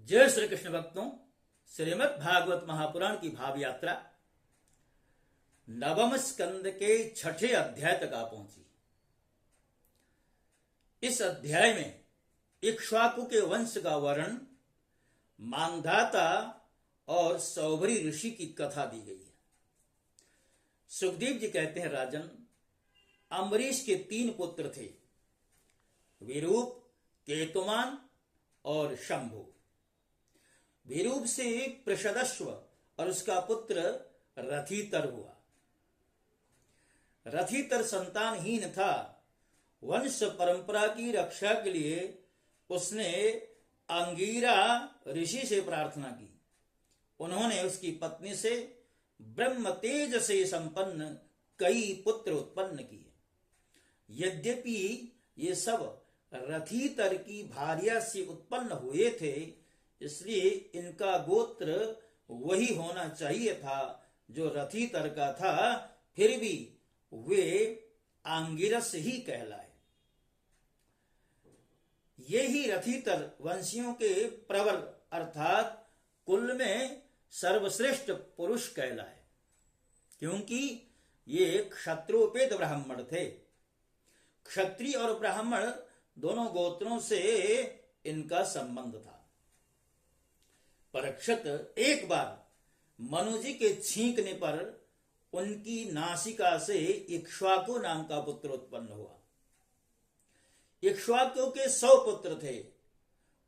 जय श्री कृष्ण भक्तों, श्रीमद् भागवत महापुराण की भाव यात्रा नवम स्कंद के छठे अध्याय तक आ पहुंची। इस अध्याय में इक्ष्वाकु के वंश का वर्णन, मांधाता और सौभरी ऋषि की कथा दी गई है। सुखदेव जी कहते हैं, राजन, अम्बरीश के 3 पुत्र थे, विरूप, केतुमान और शंभु। विरूप से पृषदश्व और उसका पुत्र रथितर हुआ। रथितर संतानहीन था। वंश परंपरा की रक्षा के लिए उसने अंगीरा ऋषि से प्रार्थना की। उन्होंने उसकी पत्नी से ब्रह्म तेज से संपन्न कई पुत्र उत्पन्न किए। यद्यपि ये सब रथितर की भार्या से उत्पन्न हुए थे, इसलिए इनका गोत्र वही होना चाहिए था जो रथितर का था, फिर भी वे आंगिरस ही कहलाए। ये ही रथितर वंशियों के प्रवर अर्थात कुल में सर्वश्रेष्ठ पुरुष कहलाए, क्योंकि ये क्षत्रोपेत ब्राह्मण थे। क्षत्रिय और ब्राह्मण दोनों गोत्रों से इनका संबंध था। परीक्षित एक बार मनुजी के छींकने पर उनकी नासिका से इक्ष्वाकु नाम का पुत्र उत्पन्न हुआ। इक्ष्वाकु के 100 पुत्र थे।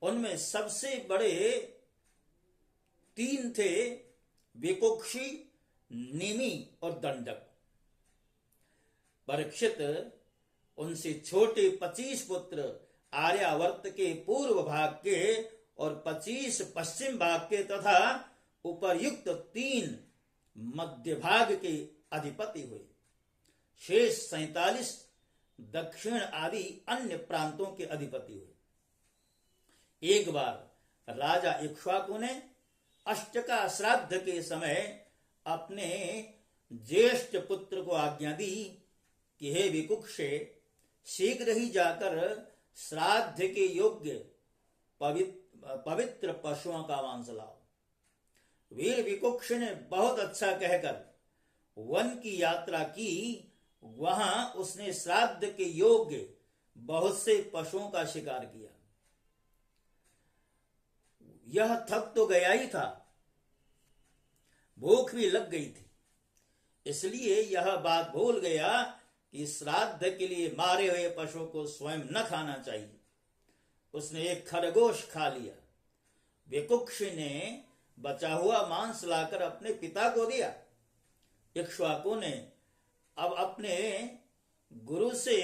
उनमें सबसे बड़े 3 थे, विकुक्षी, निमि और दंडक। परीक्षित उनसे छोटे 25 पुत्र आर्यावर्त के पूर्व भाग के और 25 पश्चिम भाग के तथा उपर्युक्त 3 मध्य भाग के अधिपति हुए। शेष 47 दक्षिण आदि अन्य प्रांतों के अधिपति हुए। एक बार राजा इक्ष्वाकु ने अष्टका श्राद्ध के समय अपने ज्येष्ठ पुत्र को आज्ञा दी कि हे विकुक्षे, शीघ्र ही जाकर श्राद्ध के योग्य पवित्र पशुओं का मांस लाओ। वीर विकुक्ष ने बहुत अच्छा कहकर वन की यात्रा की। वहां उसने श्राद्ध के योग्य बहुत से पशुओं का शिकार किया। यह थक तो गया ही था, भूख भी लग गई थी, इसलिए यह बात भूल गया कि श्राद्ध के लिए मारे हुए पशु को स्वयं न खाना चाहिए। उसने एक खरगोश खा लिया। विकुक्ष ने बचा हुआ मांस लाकर अपने पिता को दिया। इक्ष्वाकु ने अब अपने गुरु से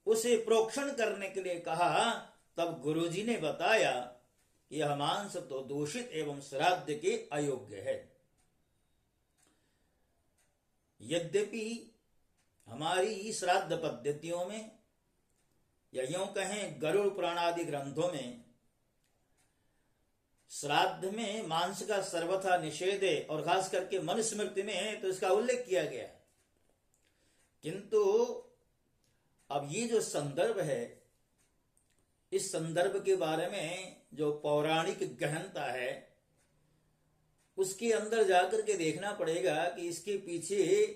उसे प्रोक्षण करने के लिए कहा। तब गुरुजी ने बताया कि यह मांस तो दूषित एवं श्राद्ध के अयोग्य है। यद्यपि हमारी श्राद्ध पद्धतियों में या यूं कहें गरुड़ पुराण आदि ग्रंथों में श्राद्ध में मांस का सर्वथा निषेध है, और खास करके मनुस्मृति में है तो इसका उल्लेख किया गया। किंतु अब ये जो संदर्भ है, इस संदर्भ के बारे में जो पौराणिक गहनता है, उसके अंदर जाकर के देखना पड़ेगा कि इसके पीछे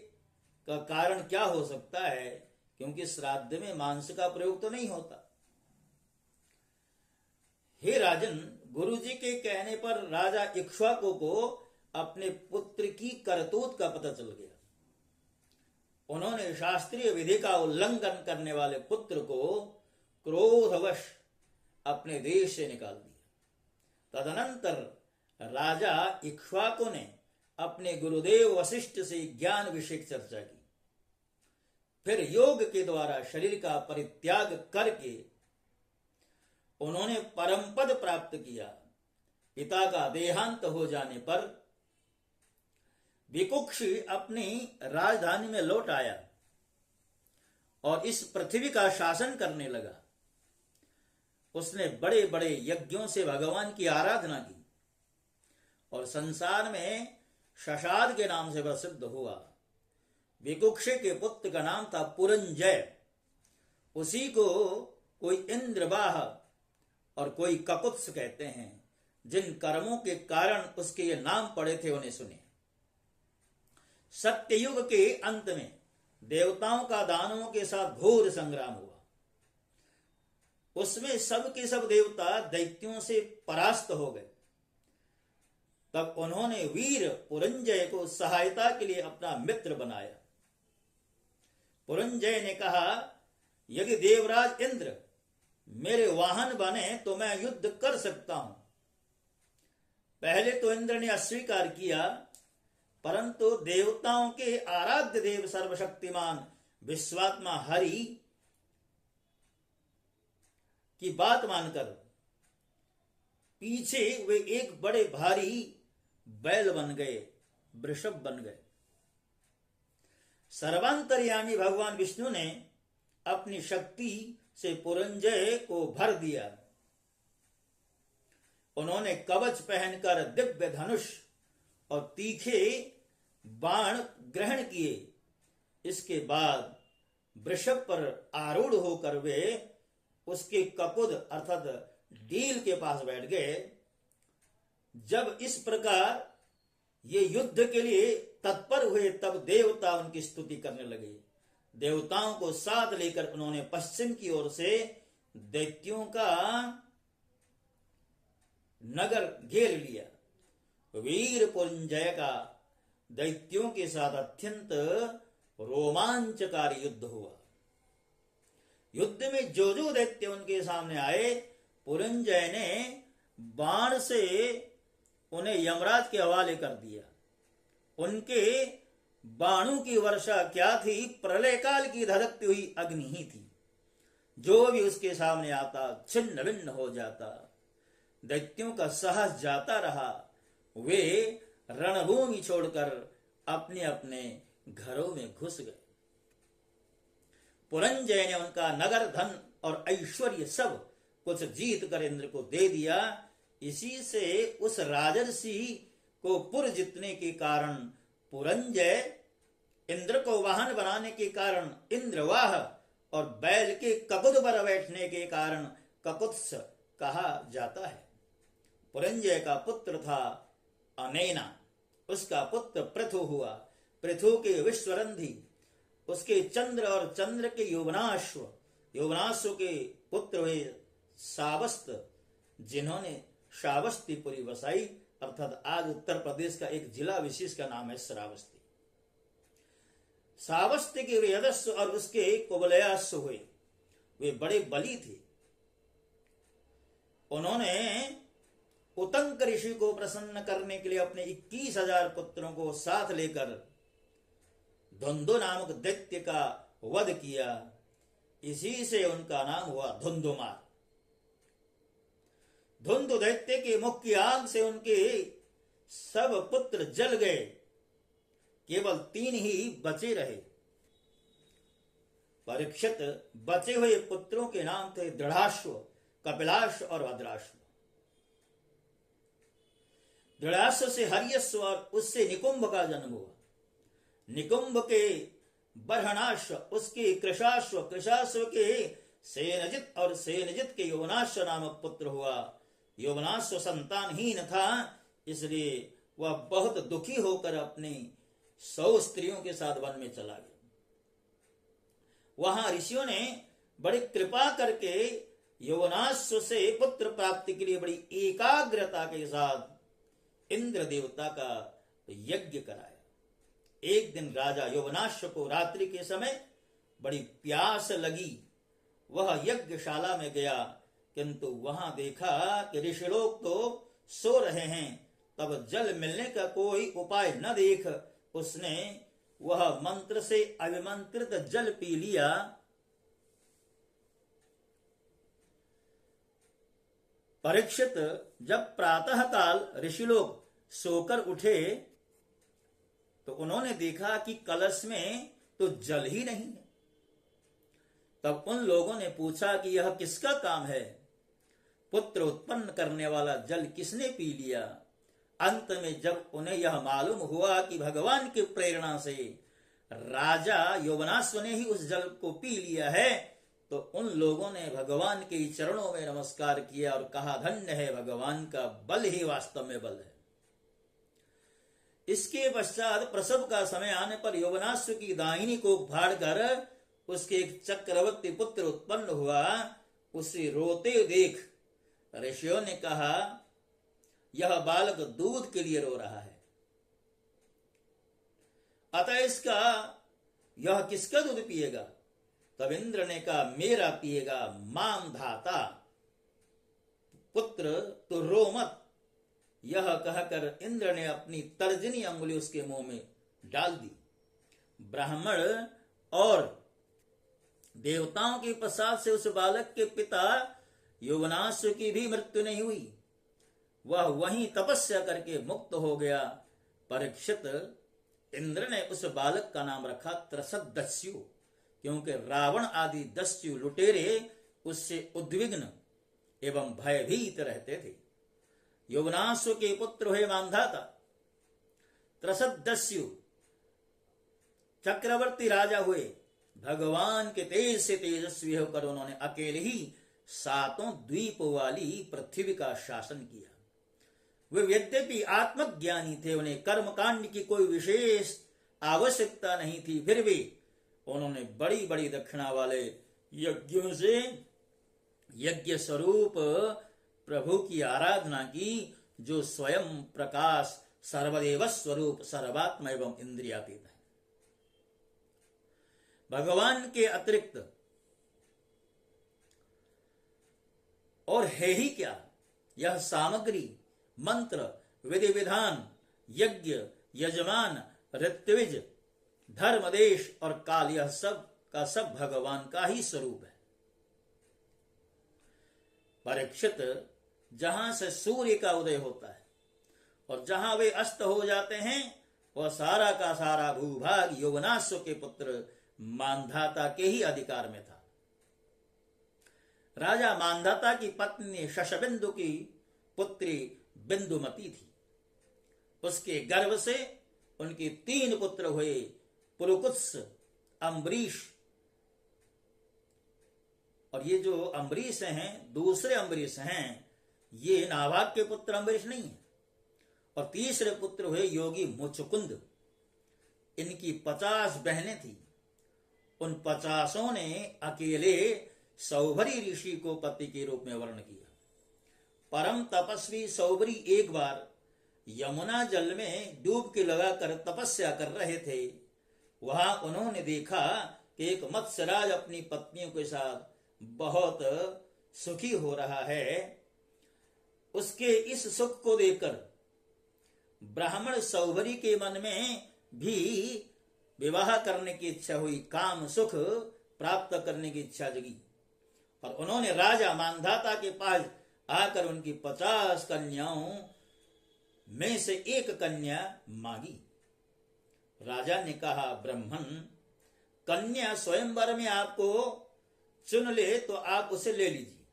का कारण क्या हो सकता है, क्योंकि श्राद्ध में मांस का प्रयोग तो नहीं होता। हे राजन, गुरुजी के कहने पर राजा इक्ष्वाकु को अपने पुत्र की करतूत का पता चल गया। उन्होंने शास्त्रीय विधि का उल्लंघन करने वाले पुत्र को क्रोधवश अपने देश से निकाल दिया। तदनंतर राजा इक्ष्वाकु ने अपने गुरुदेव वशिष्ठ से ज्ञान विषयक चर्चा की। फिर योग के द्वारा शरीर का परित्याग करके उन्होंने परम पद प्राप्त किया। पिता का देहांत हो जाने पर विकुक्षी अपनी राजधानी में लौट आया और इस पृथ्वी का शासन करने लगा। उसने बड़े बड़े यज्ञों से भगवान की आराधना की और संसार में शशाद के नाम से प्रसिद्ध हुआ। विकुक्ष के पुत्र का नाम था पुरंजय। उसी को कोई इंद्रबाह और कोई ककुत्स कहते हैं। जिन कर्मों के कारण उसके ये नाम पड़े थे उन्हें सुने। सत्ययुग के अंत में देवताओं का दानवों के साथ घोर संग्राम हुआ। उसमें सब के सब देवता दैत्यों से परास्त हो गए। तब उन्होंने वीर पुरंजय को सहायता के लिए अपना मित्र बनाया। पुरंजय ने कहा, यदि देवराज इंद्र मेरे वाहन बने तो मैं युद्ध कर सकता हूं। पहले तो इंद्र ने अस्वीकार किया, परंतु देवताओं के आराध्य देव सर्वशक्तिमान विश्वात्मा हरि की बात मानकर पीछे वे एक बड़े भारी बैल बन गए, वृषभ बन गए। सर्वांतर्यामी भगवान विष्णु ने अपनी शक्ति से पुरंजय को भर दिया। उन्होंने कवच पहनकर दिव्य धनुष और तीखे बाण ग्रहण किए। इसके बाद वृषभ पर आरूढ़ होकर वे उसके ककुद अर्थात डील के पास बैठ गए। जब इस प्रकार ये युद्ध के लिए तत्पर हुए तब देवता उनकी स्तुति करने लगे। देवताओं को साथ लेकर उन्होंने पश्चिम की ओर से दैत्यों का नगर घेर लिया। वीर पुरंजय का दैत्यों के साथ अत्यंत रोमांचकारी युद्ध हुआ। युद्ध में जो जो दैत्य उनके सामने आए, पुरंजय ने बाण से उन्हें यमराज के हवाले कर दिया। उनके बाणों की वर्षा क्या थी, प्रलय काल की धधकती हुई अग्नि ही थी। जो भी उसके सामने आता छिन्न भिन्न हो जाता। दैत्यों का साहस जाता रहा। वे रणभूमि छोड़कर अपने अपने घरों में घुस गए। पुरंजय ने उनका नगर, धन और ऐश्वर्य सब कुछ जीत कर इंद्र को दे दिया। इसी से उस राजर्षि को पुर जीतने के कारण पुरंजय, इंद्र को वाहन बनाने के कारण इंद्रवाह और बैल के ककुद पर बैठने के कारण ककुत्स कहा जाता है। पुरंजय का पुत्र था अनैना, उसका पुत्र पृथु हुआ। पृथु के विश्वरंधी, उसके चंद्र और चंद्र के यौवनाश्व, यौवनाश्व के पुत्र हुए सावस्त, जिन्होंने श्रावस्तीपुरी बसाई अर्थात आज उत्तर प्रदेश का एक जिला विशेष का नाम है श्रावस्ती। सावस्ती के वेदस्व और उसके कुबलयास्व हुए। वे बड़े बली थे। उन्होंने उतंक ऋषि को प्रसन्न करने के लिए अपने 21,000 पुत्रों को साथ लेकर धुंधु नामक दैत्य का वध किया। इसी से उनका नाम हुआ धुंधुमार। धुंधु दैत्य के मुख्य आग से उनके सब पुत्र जल गए, केवल 3 ही बचे रहे। परीक्षित बचे हुए पुत्रों के नाम थे दृढ़ाश्व, कपिलाश्व और भद्राश्व। दृढ़ाश्व से हर्यश्व और उससे निकुंभ का जन्म हुआ। निकुंभ के बर्हणाश्व, उसके कृशाश्व, कृशाश्व के सेनजित और सेनजित के यौवनाश्व नामक पुत्र हुआ। यौवनाश्व संतानहीन था, इसलिए वह बहुत दुखी होकर अपनी 100 स्त्रियों के साथ वन में चला गया। वहां ऋषियों ने बड़ी कृपा करके यौवनाश्व से पुत्र प्राप्ति के लिए बड़ी एकाग्रता के साथ इंद्र देवता का यज्ञ कराया। एक दिन राजा यौवनाश्व को रात्रि के समय बड़ी प्यास लगी। वह यज्ञशाला में गया, किंतु वहां देखा कि ऋषिलोक तो सो रहे हैं। तब जल मिलने का कोई उपाय न देख उसने वह मंत्र से अभिमंत्रित जल पी लिया। परीक्षित जब प्रातः काल ऋषिलोक सोकर उठे तो उन्होंने देखा कि कलश में तो जल ही नहीं है। तब उन लोगों ने पूछा कि यह किसका काम है? पुत्र उत्पन्न करने वाला जल किसने पी लिया? अंत में जब उन्हें यह मालूम हुआ कि भगवान की प्रेरणा से राजा यौवनाश्व ने ही उस जल को पी लिया है, तो उन लोगों ने भगवान के चरणों में नमस्कार किया और कहा, धन्य है भगवान का बल ही वास्तव में बल है। इसके पश्चात प्रसव का समय आने पर यौवनाश्व की दाहिनी को फाड़कर उसके एक चक्रवर्ती पुत्र उत्पन्न हुआ। उसे रोते देख ऋषियों ने कहा, यह बालक दूध के लिए रो रहा है, अतः इसका यह किसका दूध पिएगा? तब इंद्र ने कहा, मेरा पिएगा माम धाता, पुत्र तो रो मत। यह कहकर इंद्र ने अपनी तर्जनी अंगुली उसके मुंह में डाल दी। ब्राह्मण और देवताओं के प्रसाद से उस बालक के पिता यौवनाश्व की भी मृत्यु नहीं हुई, वह वहीं तपस्या करके मुक्त हो गया। परीक्षित, इंद्र ने उस बालक का नाम रखा त्रसदस्यु, क्योंकि रावण आदि दस्यु लुटेरे उससे उद्विग्न एवं भयभीत रहते थे। यौवनाश्व के पुत्र हुए मांधाता। त्रसदस्यु चक्रवर्ती राजा हुए। भगवान के तेज से तेजस्वी होकर उन्होंने अकेले ही 7 द्वीप वाली पृथ्वी का शासन किया। वे यद्यपि आत्मज्ञानी थे, उन्हें कर्मकांड की कोई विशेष आवश्यकता नहीं थी, फिर भी उन्होंने बड़ी बड़ी दक्षिणा वाले यज्ञों से यज्ञ स्वरूप प्रभु की आराधना की, जो स्वयं प्रकाश सर्वदेव स्वरूप सर्वात्मा एवं इंद्रियातीत है। भगवान के अतिरिक्त और है ही क्या? यह सामग्री, मंत्र, विधि विधान, यज्ञ, यजमान, ऋत्विज, धर्म, देश और काल, यह सब का सब भगवान का ही स्वरूप है। परीक्षित, जहां से सूर्य का उदय होता है और जहां वे अस्त हो जाते हैं, वह सारा का सारा भूभाग यौवनाश्व के पुत्र मांधाता के ही अधिकार में था। राजा मांधाता की पत्नी शशबिंदु की पुत्री बिंदुमती थी। उसके गर्भ से उनके 3 पुत्र हुए, पुलकुत्स, अम्बरीश। और ये जो अम्बरीश हैं, दूसरे अम्बरीश हैं, ये नाभाग के पुत्र अम्बरीश नहीं है। और तीसरे पुत्र हुए योगी मुचुकुंद। इनकी 50 बहनें थी। उन 50 ने अकेले सौभरी ऋषि को पति के रूप में वर्ण किया। परम तपस्वी सौभरी एक बार यमुना जल में डूबकी लगाकर तपस्या कर रहे थे। वहां उन्होंने देखा कि एक मत्स्यराज अपनी पत्नियों के साथ बहुत सुखी हो रहा है। उसके इस सुख को देखकर ब्राह्मण सौभरी के मन में भी विवाह करने की इच्छा हुई, काम सुख प्राप्त करने की इच्छा जगी। और उन्होंने राजा मांधाता के पास आकर उनकी 50 कन्याओं में से एक कन्या मांगी। राजा ने कहा, ब्राह्मण, कन्या स्वयंवर में आपको चुन ले तो आप उसे ले लीजिए।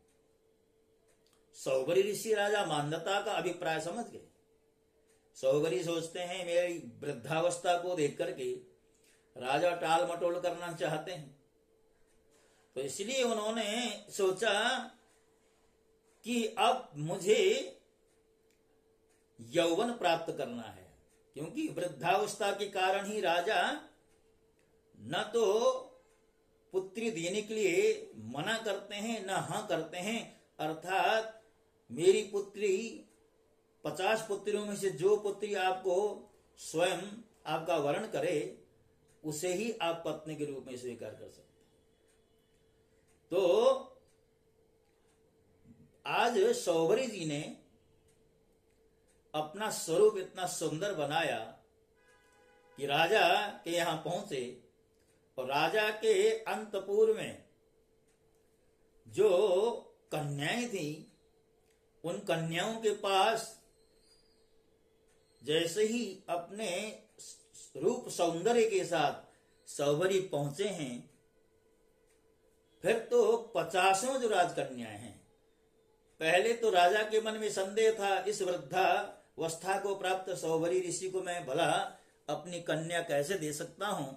सौभरी ऋषि राजा मांधाता का अभिप्राय समझ गए। सौभरी सोचते हैं, मेरी वृद्धावस्था को देख करके राजा टाल मटोल करना चाहते हैं, तो इसलिए उन्होंने सोचा कि अब मुझे यौवन प्राप्त करना है, क्योंकि वृद्धावस्था के कारण ही राजा न तो पुत्री देने के लिए मना करते हैं, न हाँ करते हैं। अर्थात मेरी पुत्री 50 पुत्रियों में से जो पुत्री आपको स्वयं आपका वर्ण करे, उसे ही आप पत्नी के रूप में स्वीकार कर सकते। तो आज सौभरी जी ने अपना स्वरूप इतना सुंदर बनाया कि राजा के यहां पहुंचे। और राजा के अंतपुर में जो कन्याएं थी, उन कन्याओं के पास जैसे ही अपने रूप सौंदर्य के साथ सौभरी पहुंचे हैं, फिर तो 50 जो राजकन्याएं हैं, पहले तो राजा के मन में संदेह था, इस वृद्धावस्था को प्राप्त सौभरी ऋषि को मैं भला अपनी कन्या कैसे दे सकता हूं।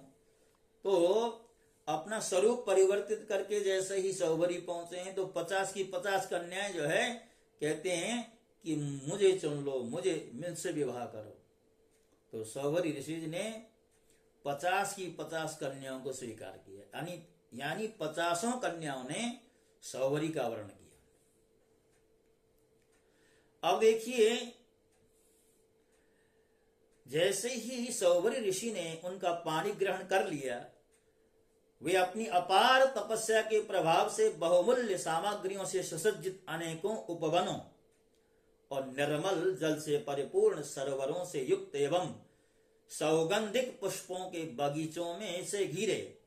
तो अपना स्वरूप परिवर्तित करके जैसे ही सौवरी पहुंचे हैं तो 50 की 50 कन्याएं जो है कहते हैं कि मुझे चुन लो, मुझे मुझसे विवाह करो। तो सौवरी ऋषि ने 50 की 50 कन्याओं को स्वीकार किया, यानी 50 कन्याओं ने सौवरी का वर्ण किया। अब देखिए, जैसे ही सौवरी ऋषि ने उनका पानी ग्रहण कर लिया, वे अपनी अपार तपस्या के प्रभाव से बहुमूल्य सामग्रियों से सुसज्जित अनेकों उपवनों और निर्मल जल से परिपूर्ण सरोवरों से युक्त एवं सौगंधिक पुष्पों के बगीचों में से घिरे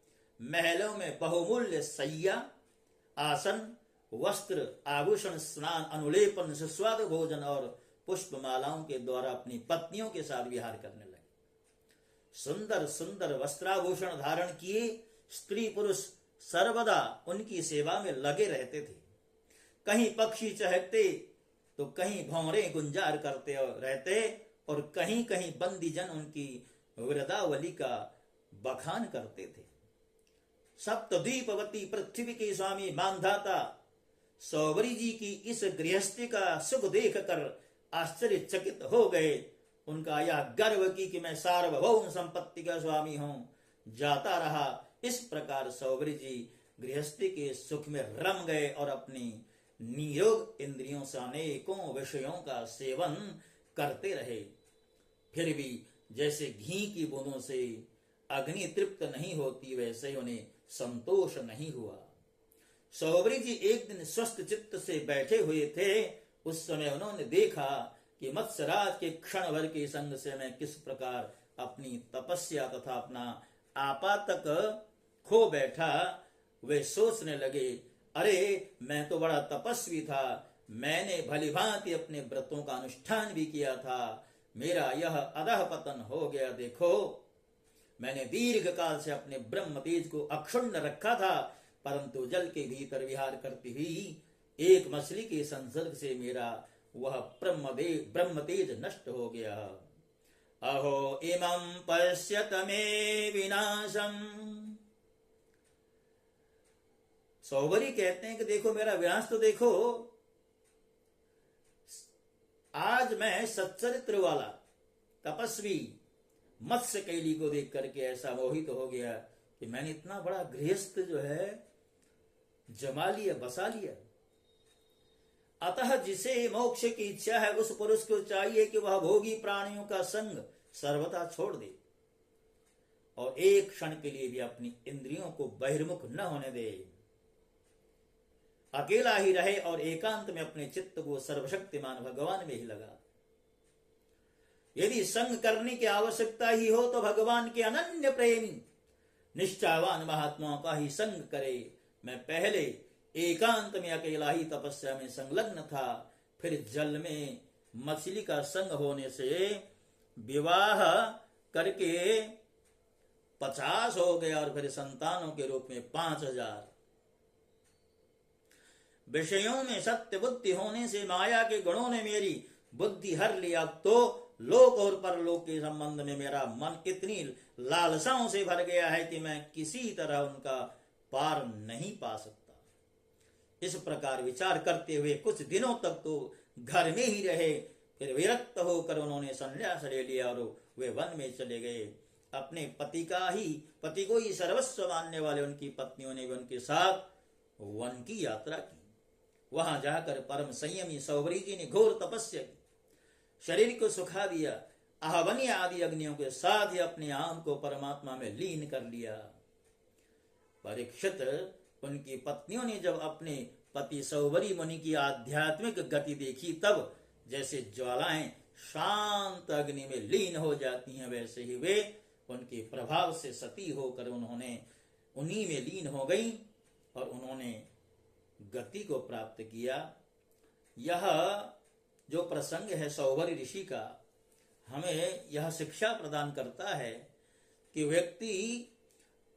महलों में बहुमूल्य शैया, आसन, वस्त्र, आभूषण, स्नान, अनुलेपन, सुस्वादु भोजन और पुष्पमालाओं के द्वारा अपनी पत्नियों के साथ विहार करने लगे। सुंदर सुंदर वस्त्राभूषण धारण किए स्त्री पुरुष सर्वदा उनकी सेवा में लगे रहते थे। कहीं पक्षी चहकते तो कहीं भौरे गुंजार करते रहते और कहीं कहीं बंदी जन उनकी वृदावली का बखान करते थे। सप्तद्वीपवती पृथ्वी के स्वामी मानधाता सौवरी जी की इस गृहस्थी का सुख देख कर आश्चर्यचकित हो गए। उनका यह गर्व कि मैं सार्वभौम संपत्ति का स्वामी हूं जाता रहा। इस प्रकार सौवरी जी गृहस्थी के सुख में रम गए और अपनी निरोग इंद्रियों से अनेकों विषयों का सेवन करते रहे। फिर भी जैसे घी की बूंदों से अग्नि तृप्त नहीं होती, वैसे ही उन्हें संतोष नहीं हुआ। सौवरी जी एक दिन स्वस्थ चित्त से बैठे हुए थे। उस समय उन्होंने देखा कि मत्स्यराज के क्षण भर के संग से मैं किस प्रकार अपनी तपस्या तथा अपना आपा तक खो बैठा। वे सोचने लगे, अरे मैं तो बड़ा तपस्वी था, मैंने भलीभांति अपने व्रतों का अनुष्ठान भी किया था, मेरा यह अधः पतन हो गया। देखो, मैंने दीर्घ काल से अपने ब्रह्म तेज को अक्षुण्ण रखा था, परंतु जल के भीतर विहार करती हुई एक मछली के संसर्ग से मेरा वह ब्रह्म तेज नष्ट हो गया। अहो इमं पश्यत मे विनाशम। सौवरी कहते हैं कि देखो मेरा विनाश तो देखो। आज मैं सच्चरित्र वाला तपस्वी मत्स्य कैली को देख करके ऐसा मोहित हो गया कि मैंने इतना बड़ा गृहस्थ जो है जमा लिया, बसा लिया। अतः जिसे मोक्ष की इच्छा है उस पुरुष को चाहिए कि वह भोगी प्राणियों का संग सर्वथा छोड़ दे और एक क्षण के लिए भी अपनी इंद्रियों को बहिर्मुख न होने दे, अकेला ही रहे और एकांत में अपने चित्त को सर्वशक्तिमान भगवान में ही लगा। यदि संग करने की आवश्यकता ही हो तो भगवान के अनन्य प्रेमी निष्ठावान महात्माओं का ही संग करे। मैं पहले एकांत में अकेला ही तपस्या में संलग्न था, फिर जल में मछली का संग होने से विवाह करके 50 हो गया और फिर संतानों के रूप में 5000। विषयों में सत्य बुद्धि होने से माया के गुणों ने मेरी बुद्धि हर ली। अब तो लोक और परलोक के संबंध में मेरा मन इतनी लालसाओं से भर गया है कि मैं किसी तरह उनका पार नहीं पा सकता। इस प्रकार विचार करते हुए कुछ दिनों तक तो घर में ही रहे, फिर विरक्त होकर उन्होंने संन्यास ले लिया और वे वन में चले गए। अपने पति को ही सर्वस्व मानने वाले उनकी पत्नियों ने भी उनके साथ वन की यात्रा की। वहां जाकर परम संयमी सौवरी जी ने घोर तपस्या की, शरीर को सुखा दिया, आहवनी आदि अग्नियों के साथ ही अपने आम को परमात्मा में लीन कर लिया। परीक्षित, उनकी पत्नियों ने जब अपने पति सौवरी मुनि की आध्यात्मिक गति देखी, तब जैसे ज्वालाएं शांत अग्नि में लीन हो जाती हैं, वैसे ही वे उनके प्रभाव से सती होकर उन्हीं में लीन हो गई और उन्होंने गति को प्राप्त किया। यह जो प्रसंग है सौवरी ऋषि का, हमें यह शिक्षा प्रदान करता है कि व्यक्ति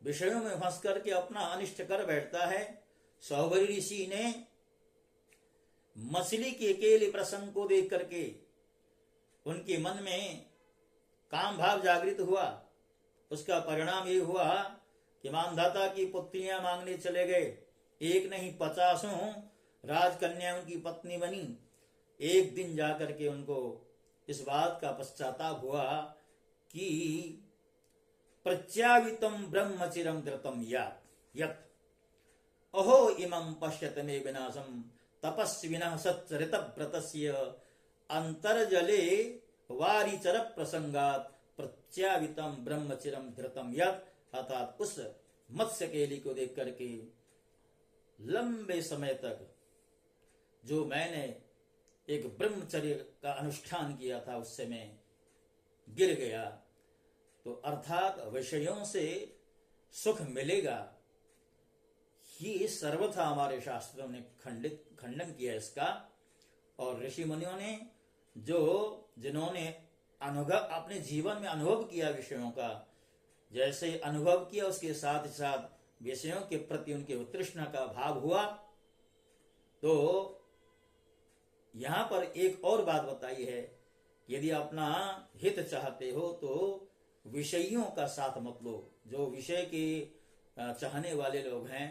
विषयों में फंस करके अपना अनिष्ट कर बैठता है। सौवरी ऋषि ने मछली के अकेले प्रसंग को देख करके उनके मन में काम भाव जागृत हुआ। उसका परिणाम ये हुआ कि मानधाता की पुत्रियां मांगने चले गए, एक नहीं 50 राजकन्या उनकी पत्नी बनी। एक दिन जाकर के उनको इस बात का पश्चाताप हुआ कि प्रत्यावितम ब्रह्मचिरम धृतम यत् अहो इमं पश्यत मे विनाशम तपस्विनः सच्चरितव्रतस्य अंतर्जले वारिचर प्रसंगात प्रत्यावितम ब्रह्मचिरम धृतम यत्। अर्थात उस मत्स्य केली को देख करके लंबे समय तक जो मैंने एक ब्रह्मचर्य का अनुष्ठान किया था उससे मैं गिर गया। तो अर्थात विषयों से सुख मिलेगा, ये सर्वथा हमारे शास्त्रों ने खंडन किया इसका। और ऋषि मुनियों ने जिन्होंने अपने जीवन में अनुभव किया विषयों का, जैसे अनुभव किया उसके साथ ही साथ विषयों के प्रति उनके उत्तृष्णा का भाव हुआ। तो यहां पर एक और बात बताई है, यदि अपना हित चाहते हो तो विषयों का साथ मत लो। जो विषय के चाहने वाले लोग हैं,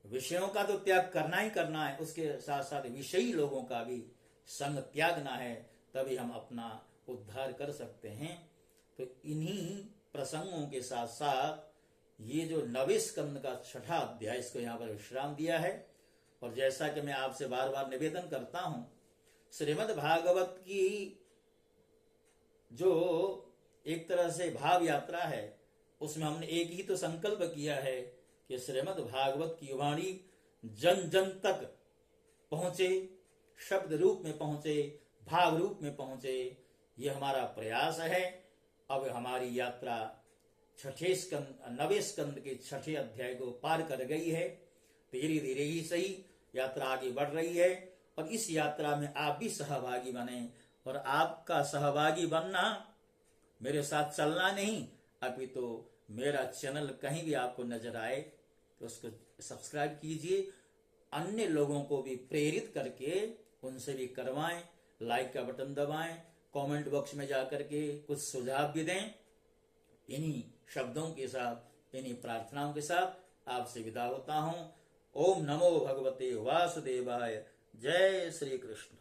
विषयों का तो त्याग करना ही करना है, उसके साथ साथ विषयी लोगों का भी संग त्यागना है, तभी हम अपना उद्धार कर सकते हैं। तो इन्हीं प्रसंगों के साथ साथ ये जो 9वें स्कंद का 6ठा अध्याय, इसको यहाँ पर विश्राम दिया है। और जैसा कि मैं आपसे बार बार निवेदन करता हूं, श्रीमद् भागवत की जो एक तरह से भाव यात्रा है, उसमें हमने एक ही तो संकल्प किया है कि श्रीमद् भागवत की वाणी जन जन तक पहुंचे, शब्द रूप में पहुंचे, भाव रूप में पहुंचे, ये हमारा प्रयास है। अब हमारी यात्रा 9वें स्कंद के 6ठे अध्याय को पार कर गई है। धीरे धीरे ही सही यात्रा आगे बढ़ रही है, और इस यात्रा में आप भी सहभागी बने। और आपका सहभागी बनना, मेरे साथ चलना नहीं, अभी तो मेरा चैनल कहीं भी आपको नजर आए तो उसको सब्सक्राइब कीजिए, अन्य लोगों को भी प्रेरित करके उनसे भी करवाएं, लाइक का बटन दबाएं, कमेंट बॉक्स में जाकर के कुछ सुझाव भी दें। इन्हीं शब्दों के साथ, इन्हीं प्रार्थनाओं के साथ आपसे विदा होता हूं। ओम नमो भगवते वासुदेवाय। जय श्री कृष्ण।